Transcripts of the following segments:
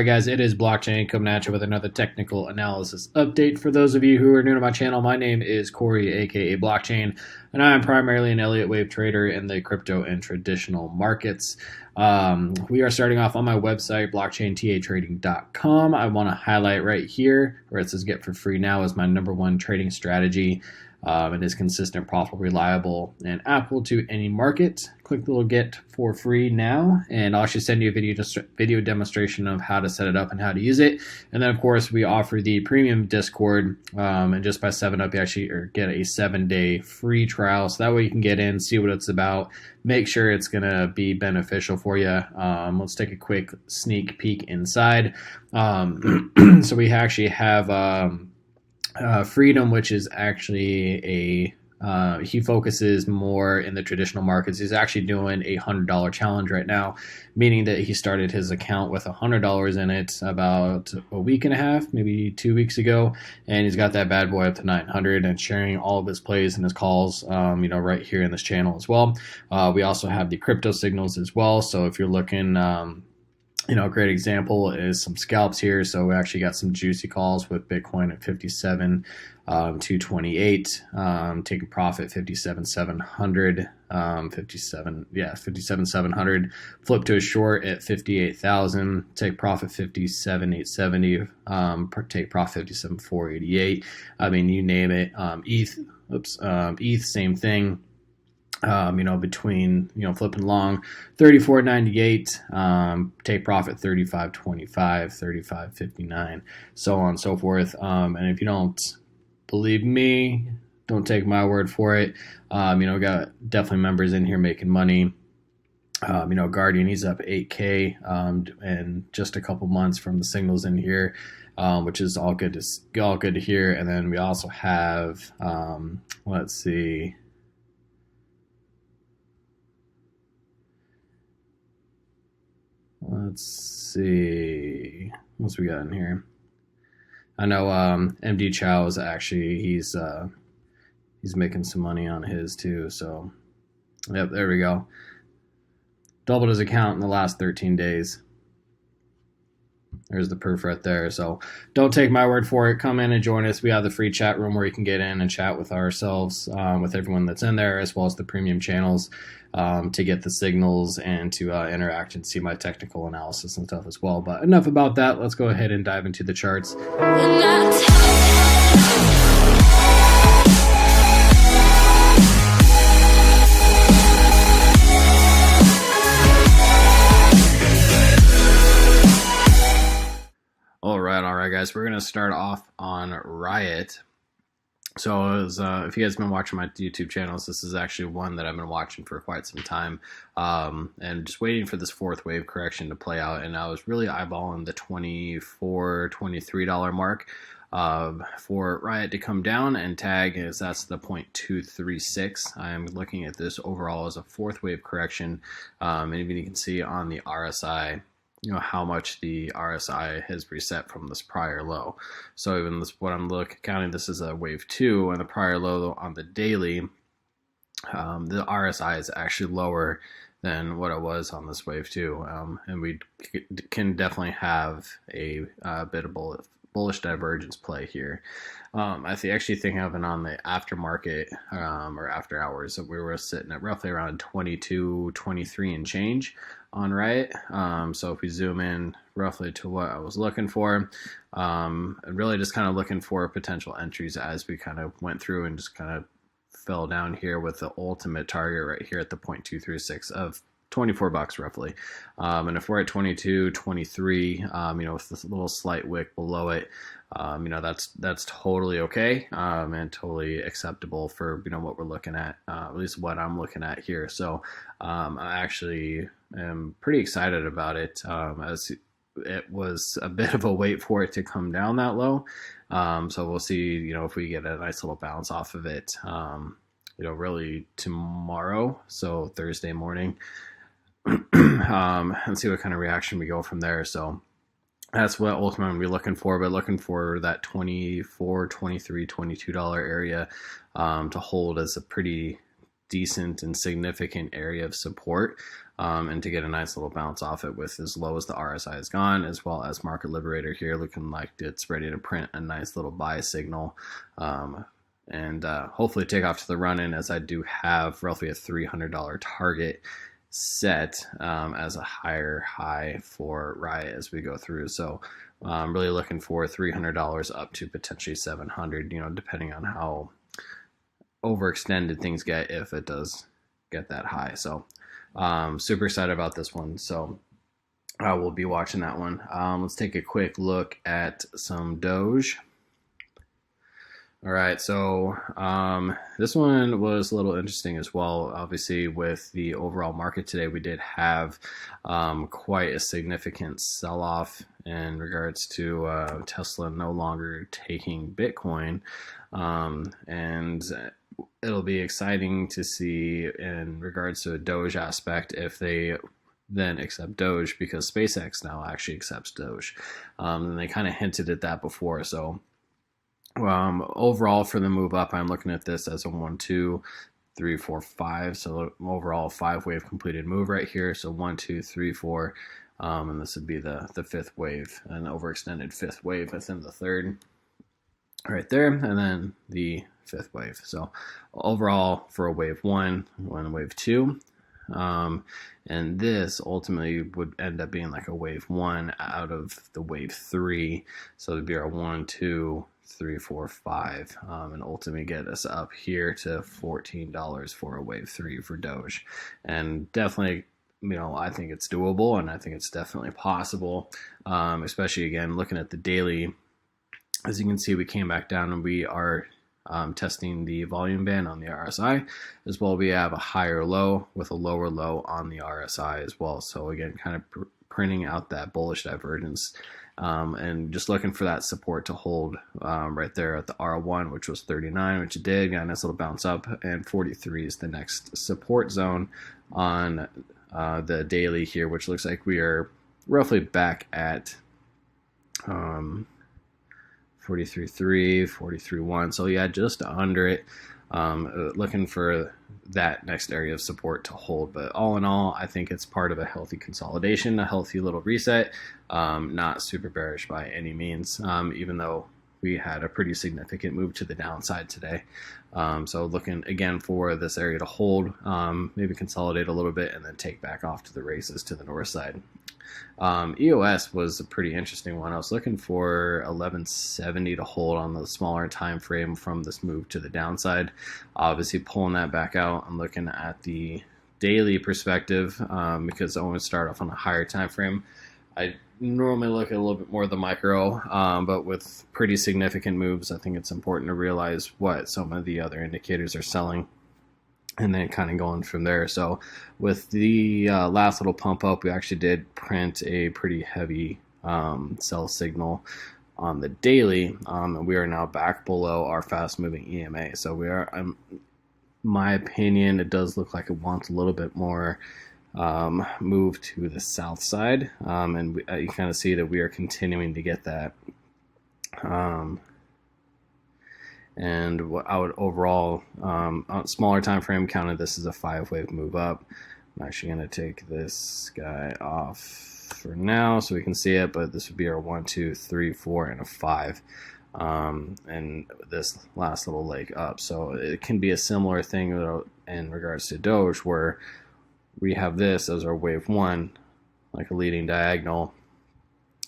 right, guys, it is Blockchain coming at you with another technical analysis update. For those of you who are new to my channel, my name is Corey, aka Blockchain, and I am primarily an Elliott wave trader in the crypto and traditional markets. We are starting off on my website, blockchaintratrading.com. I want to highlight right here where it says get for free now is my #1 trading strategy. It is consistent, profitable, reliable, and applicable to any market. Click the little get for free now, and I'll actually send you a video demonstration of how to set it up and how to use it. And then, of course, we offer the premium Discord, and just by 7up, you actually get a 7-day free trial. So that way you can get in, see what it's about, make sure it's going to be beneficial for you. Let's take a quick sneak peek inside. So we actually have Freedom, which is actually he focuses more in the traditional markets. He's actually doing a $100 challenge right now, meaning that he started his account with $100 in it about a week and a half, maybe 2 weeks ago, and he's got that bad boy up to 900 and sharing all of his plays and his calls, right here in this channel as well. We also have the crypto signals as well. So if you're looking, a great example is some scalps here. So we actually got some juicy calls with Bitcoin at 57, 228, taking profit 57,700, 57,700, flip to a short at 58,000, take profit 57,870, take profit 57,488. I mean, you name it. ETH, same thing. Between, flipping long, 34.98, take profit 35.25, 35.59, so on and so forth. And if you don't believe me, don't take my word for it. We got definitely members in here making money. Guardian, he's up 8K, and just a couple months from the signals in here, which is all good to hear. And then we also have, let's see. What's we got in here? I know MD Chow is actually he's making some money on his too. So, yep, there we go. Doubled his account in the last 13 days. There's the proof right there. So don't take my word for it. Come in and join us. We have the free chat room where you can get in and chat with ourselves, with everyone that's in there, as well as the premium channels, to get the signals and to interact and see my technical analysis and stuff as well. But enough about that. Let's go ahead and dive into the charts. All right, guys. We're going to start off on RIOT. So if you guys have been watching my YouTube channels, this is actually one that I've been watching for quite some time, and just waiting for this fourth wave correction to play out. And I was really eyeballing the $24, $23 mark for RIOT to come down and tag, as that's the 0.236. I'm looking at this overall as a fourth wave correction, and even you can see on the RSI, how much the RSI has reset from this prior low. So even this, what I'm counting, this is a wave 2, and the prior low on the daily, the RSI is actually lower than what it was on this wave 2, and we can definitely have a bit of bullish divergence play here. I actually think of it on the aftermarket, or after hours, that we were sitting at roughly around 22, 23 and change on RIOT. So if we zoom in roughly to what I was looking for, and really just kind of looking for potential entries as we kind of went through and just kind of fell down here with the ultimate target right here at the 0.236 of $24 roughly. And if we're at 22, 23, with this little slight wick below it, that's totally okay, and totally acceptable for, what we're looking at least what I'm looking at here. So, I actually am pretty excited about it, as it was a bit of a wait for it to come down that low. So we'll see, if we get a nice little bounce off of it, really tomorrow. So Thursday morning, and see what kind of reaction we go from there. So that's what ultimately we're looking for, but looking for that $24, $23, $22 area to hold as a pretty decent and significant area of support, and to get a nice little bounce off it with as low as the RSI has gone, as well as market liberator here looking like it's ready to print a nice little buy signal, and hopefully take off to the run in, as I do have roughly a $300 target set as a higher high for RIOT as we go through. So I'm really looking for $300 up to potentially $700, you know, depending on how overextended things get, if it does get that high. So super excited about this one. So we'll be watching that one. Let's take a quick look at some Doge. All right, so this one was a little interesting as well. Obviously, with the overall market today, we did have quite a significant sell-off in regards to Tesla no longer taking Bitcoin, and it'll be exciting to see in regards to a Doge aspect if they then accept Doge, because SpaceX now actually accepts Doge, and they kind of hinted at that before. So overall for the move up, I'm looking at this as a 1, 2, 3, 4, 5. So overall 5-wave completed move right here. So 1, 2, 3, 4, and this would be the 5th wave, an overextended 5th wave within the 3rd right there, and then the 5th wave. So overall for a wave 1, wave 2. And this ultimately would end up being like a wave 1 out of the wave 3. So it'd be our 1, 2, 3, 4, 5, and ultimately get us up here to $14 for a wave 3 for Doge. And definitely, you know, I think it's doable, and I think it's definitely possible, especially again looking at the daily. As you can see, we came back down and we are testing the volume band on the RSI as well. We have a higher low with a lower low on the RSI as well. So again, kind of printing out that bullish divergence, and just looking for that support to hold right there at the R1, which was 39, which it did. Got a nice little bounce up, and 43 is the next support zone on the daily here, which looks like we are roughly back at 43.3, 43.1. So yeah, just under it. Looking for that next area of support to hold. But all in all, I think it's part of a healthy consolidation, a healthy little reset. Not super bearish by any means, even though we had a pretty significant move to the downside today. So looking again for this area to hold, maybe consolidate a little bit, and then take back off to the races to the north side. EOS was a pretty interesting one. I was looking for 1170 to hold on the smaller time frame from this move to the downside. Obviously pulling that back out. I'm looking at the daily perspective, because I want to start off on a higher time frame. I normally look at a little bit more of the micro, but with pretty significant moves, I think it's important to realize what some of the other indicators are selling, and then kind of going from there. So with the last little pump up, we actually did print a pretty heavy sell signal on the daily. We are now back below our fast moving EMA. So we are, my opinion, it does look like it wants a little bit more move to the south side. And you kind of see that we are continuing to get that. And what I would overall, on smaller time frame, counted this as a 5-wave move up. I'm actually going to take this guy off for now so we can see it, but this would be our 1, 2, 3, 4, and a 5, and this last little leg up. So it can be a similar thing in regards to Doge, where we have this as our wave 1, like a leading diagonal.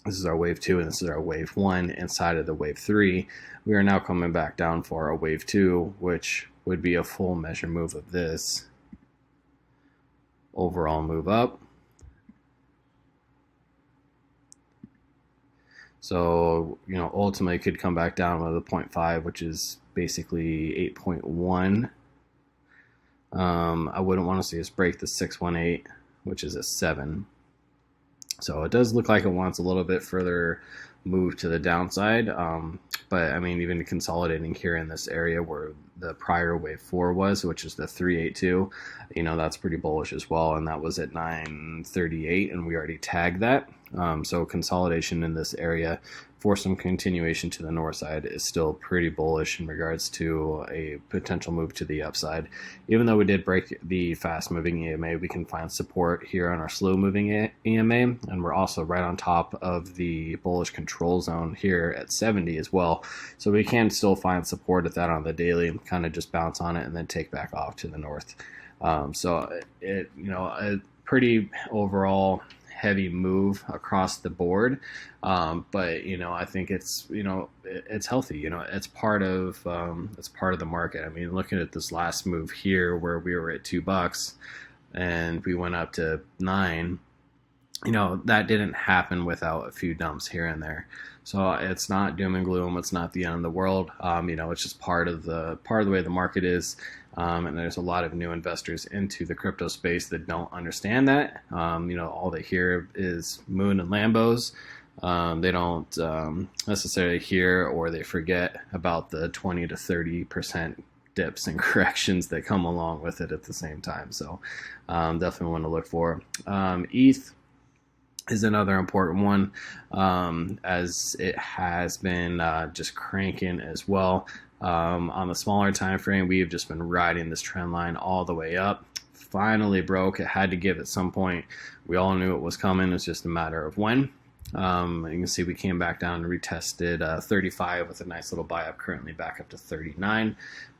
This is our wave 2, and this is our wave 1 inside of the wave 3. We are now coming back down for our wave 2, which would be a full measure move of this overall move up. So, you know, ultimately could come back down with a 0.5, which is basically 8.1. I wouldn't want to see us break the 618, which is a 7. So it does look like it wants a little bit further move to the downside. But I mean, even consolidating here in this area where the prior wave 4 was, which is the 382, you know, that's pretty bullish as well. And that was at 938, and we already tagged that. So consolidation in this area for some continuation to the north side is still pretty bullish in regards to a potential move to the upside. Even though we did break the fast moving EMA, we can find support here on our slow moving EMA, and we're also right on top of the bullish control zone here at 70 as well. So we can still find support at that on the daily and kind of just bounce on it and then take back off to the north. So it, a pretty overall heavy move across the board, but I think it's it's healthy. It's part of the market. I mean, looking at this last move here where we were at $2 and we went up to 9, that didn't happen without a few dumps here and there. So it's not doom and gloom. It's not the end of the world. It's just part of the way the market is. And there's a lot of new investors into the crypto space that don't understand that. All they hear is moon and Lambos. They don't necessarily hear, or they forget about the 20 to 30% dips and corrections that come along with it at the same time. So definitely one to look for. ETH is another important one, as it has been just cranking as well. On the smaller time frame, we've just been riding this trend line all the way up. Finally broke. It had to give at some point. We all knew it was coming. It's just a matter of when. You can see we came back down and retested 35 with a nice little buy up, currently back up to 39.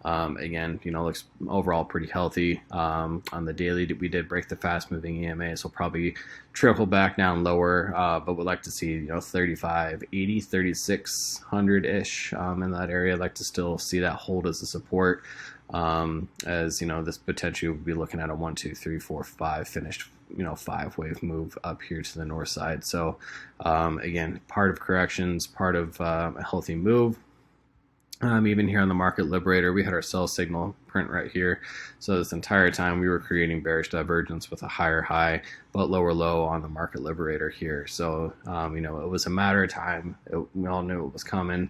Again, looks overall pretty healthy. On the daily, we did break the fast moving EMA, so probably trickle back down lower, but would like to see 35, 80, 3600 ish in that area. I'd like to still see that hold as a support, as this potentially would be looking at a 1, 2, 3, 4, 5 finished 5-wave move up here to the north side. So again, part of corrections, part of a healthy move. Even here on the market liberator, we had our sell signal print right here. So this entire time we were creating bearish divergence with a higher high but lower low on the market liberator here. So it was a matter of time. We all knew it was coming.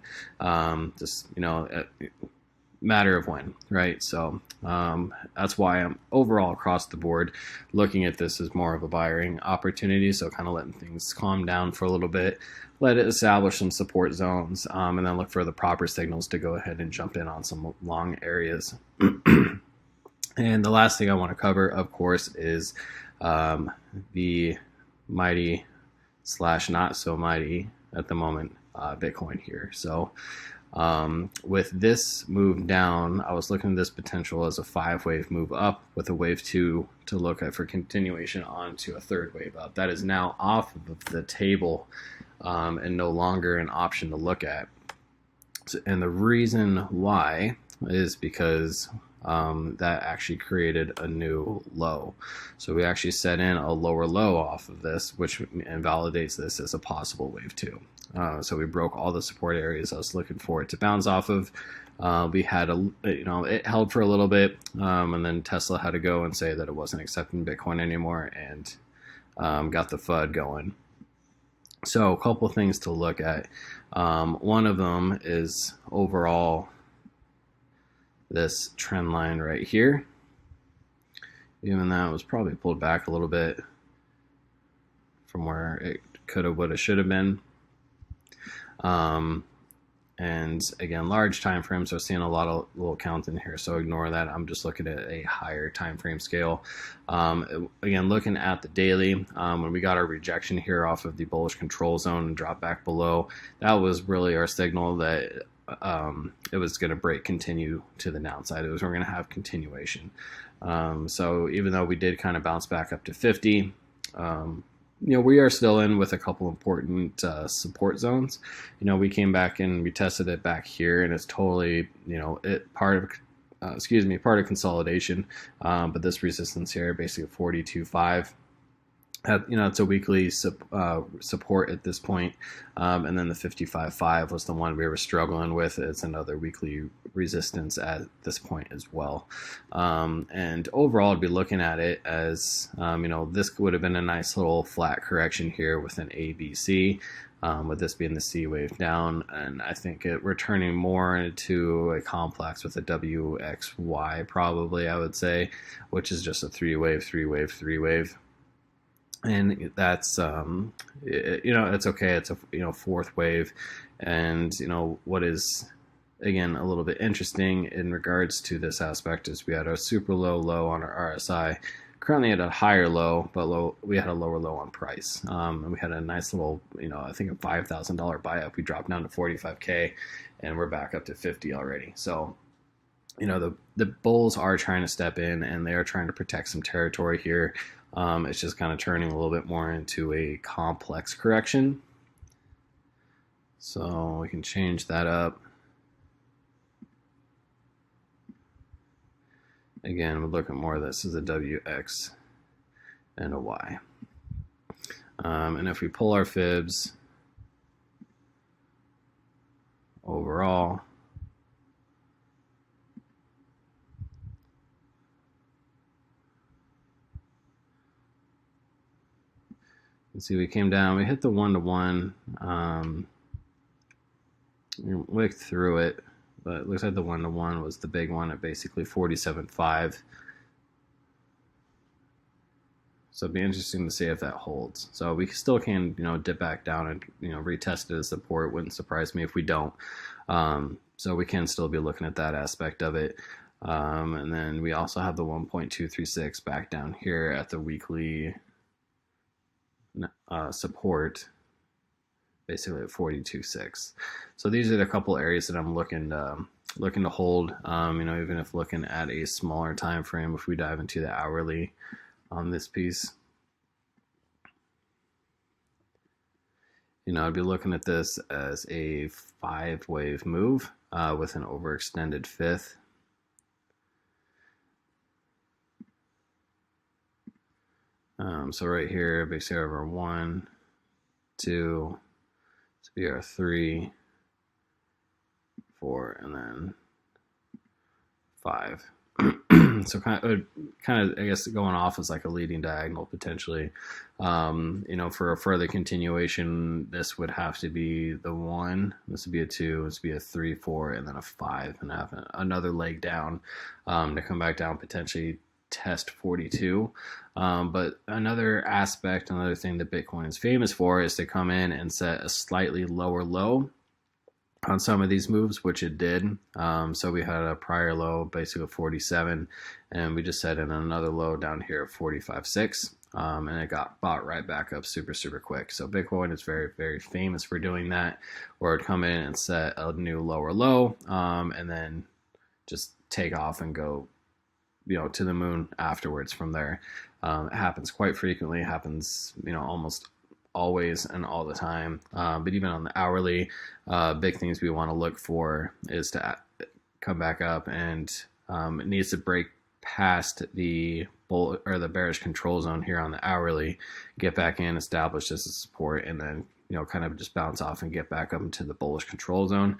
Matter of when, right? So that's why I'm overall across the board looking at this as more of a buying opportunity. So kind of letting things calm down for a little bit, let it establish some support zones, and then look for the proper signals to go ahead and jump in on some long areas. And the last thing I want to cover, of course, is the mighty / not so mighty at the moment Bitcoin here. So with this move down, I was looking at this potential as a 5-wave move up with a wave 2 to look at for continuation onto a 3rd wave up. That is now off of the table and no longer an option to look at. And the reason why is because that actually created a new low. So we actually set in a lower low off of this, which invalidates this as a possible wave 2. So we broke all the support areas I was looking for it to bounce off of. We had it held for a little bit, and then Tesla had to go and say that it wasn't accepting Bitcoin anymore, and got the FUD going. So a couple things to look at. One of them is overall this trend line right here. Even that was probably pulled back a little bit from where it could have, would have, should have been. And again, large time frames, so seeing a lot of little count in here, so ignore that. I'm just looking at a higher time frame scale. Again, looking at the daily, when we got our rejection here off of the bullish control zone and drop back below, that was really our signal that it was going to continue to the downside. We're going to have continuation. So even though we did kind of bounce back up to 50, we are still in with a couple important support zones. We came back and we tested it back here, and it's totally, part of consolidation. But this resistance here, basically 42.5. It's a weekly support at this point. And then the 55.5 was the one we were struggling with. It's another weekly resistance at this point as well. And overall, I'd be looking at it as, this would have been a nice little flat correction here with an ABC, with this being the C wave down. And I think we're turning more into a complex with a WXY, probably, I would say, which is just a 3-wave, 3-wave, 3-wave. and that's it's okay. It's a fourth wave, and what is again a little bit interesting in regards to this aspect is we had a super low on our RSI, currently at a higher low, but we had a lower low on price, and we had a nice little I think a $5,000 buy up. We dropped down to 45K, and we're back up to 50 already. So the bulls are trying to step in, and they are trying to protect some territory here. It's just kind of turning a little bit more into a complex correction. So we can change that up. Again, we'll look at more of this as a WX and a Y. And if we pull our fibs overall, you see we came down, we hit the 1-to-1, we wicked through it, but it looks like the 1-to-1 was the big one at basically 47.5. So it'd be interesting to see if that holds. So we still can, dip back down and, retest it as support. Wouldn't surprise me if we don't. So we can still be looking at that aspect of it. And then we also have the 1.236 back down here at the weekly support, basically at 42.6. So these are the couple areas that I'm looking to hold. Even if looking at a smaller time frame, if we dive into the hourly on this piece, I'd be looking at this as a 5-wave move with an overextended fifth. So right here, basically over 1, 2, this would be our 3, 4, and then 5. So kind of, I guess, going off as like a leading diagonal potentially. For a further continuation, this would have to be the 1. This would be a 2. This would be a 3, 4, and then a 5, and have another leg down to come back down, potentially test 42. But another thing that Bitcoin is famous for is to come in and set a slightly lower low on some of these moves, which it did. So we had a prior low basically of 47, and we just set in another low down here of 45.6, and it got bought right back up super quick. So Bitcoin is very, very famous for doing that, where it'd come in and set a new lower low, and then just take off and go to the moon afterwards from there. It happens quite frequently. It happens almost always and all the time. But even on the hourly, big things we want to look for is to come back up, and it needs to break past the bull or the bearish control zone here on the hourly, get back in, establish this as support, and then kind of just bounce off and get back up into the bullish control zone,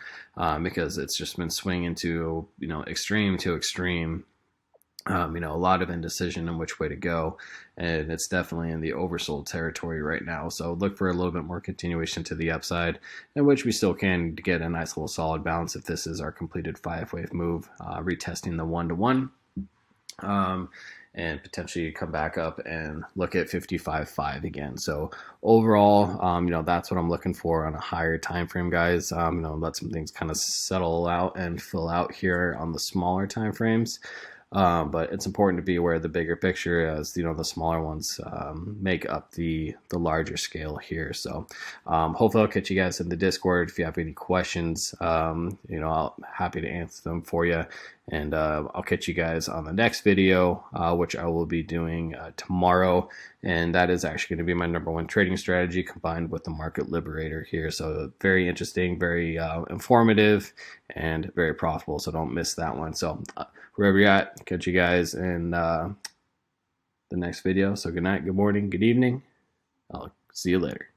because it's just been swinging to extreme to extreme. A lot of indecision in which way to go, and it's definitely in the oversold territory right now. So look for a little bit more continuation to the upside, in which we still can get a nice little solid bounce if this is our completed 5-wave move, retesting the 1-to-1, and potentially come back up and look at 55.5 again. So overall, that's what I'm looking for on a higher time frame, guys. Let some things kind of settle out and fill out here on the smaller time frames. But it's important to be aware of the bigger picture, as the smaller ones make up the larger scale here. So hopefully I'll catch you guys in the Discord. If you have any questions, I'm happy to answer them for you. And I'll catch you guys on the next video, which I will be doing tomorrow. And that is actually going to be my #1 trading strategy combined with the market liberator here. So very interesting, very informative, and very profitable. So don't miss that one. So wherever you're at, catch you guys in the next video. So good night, good morning, good evening. I'll see you later.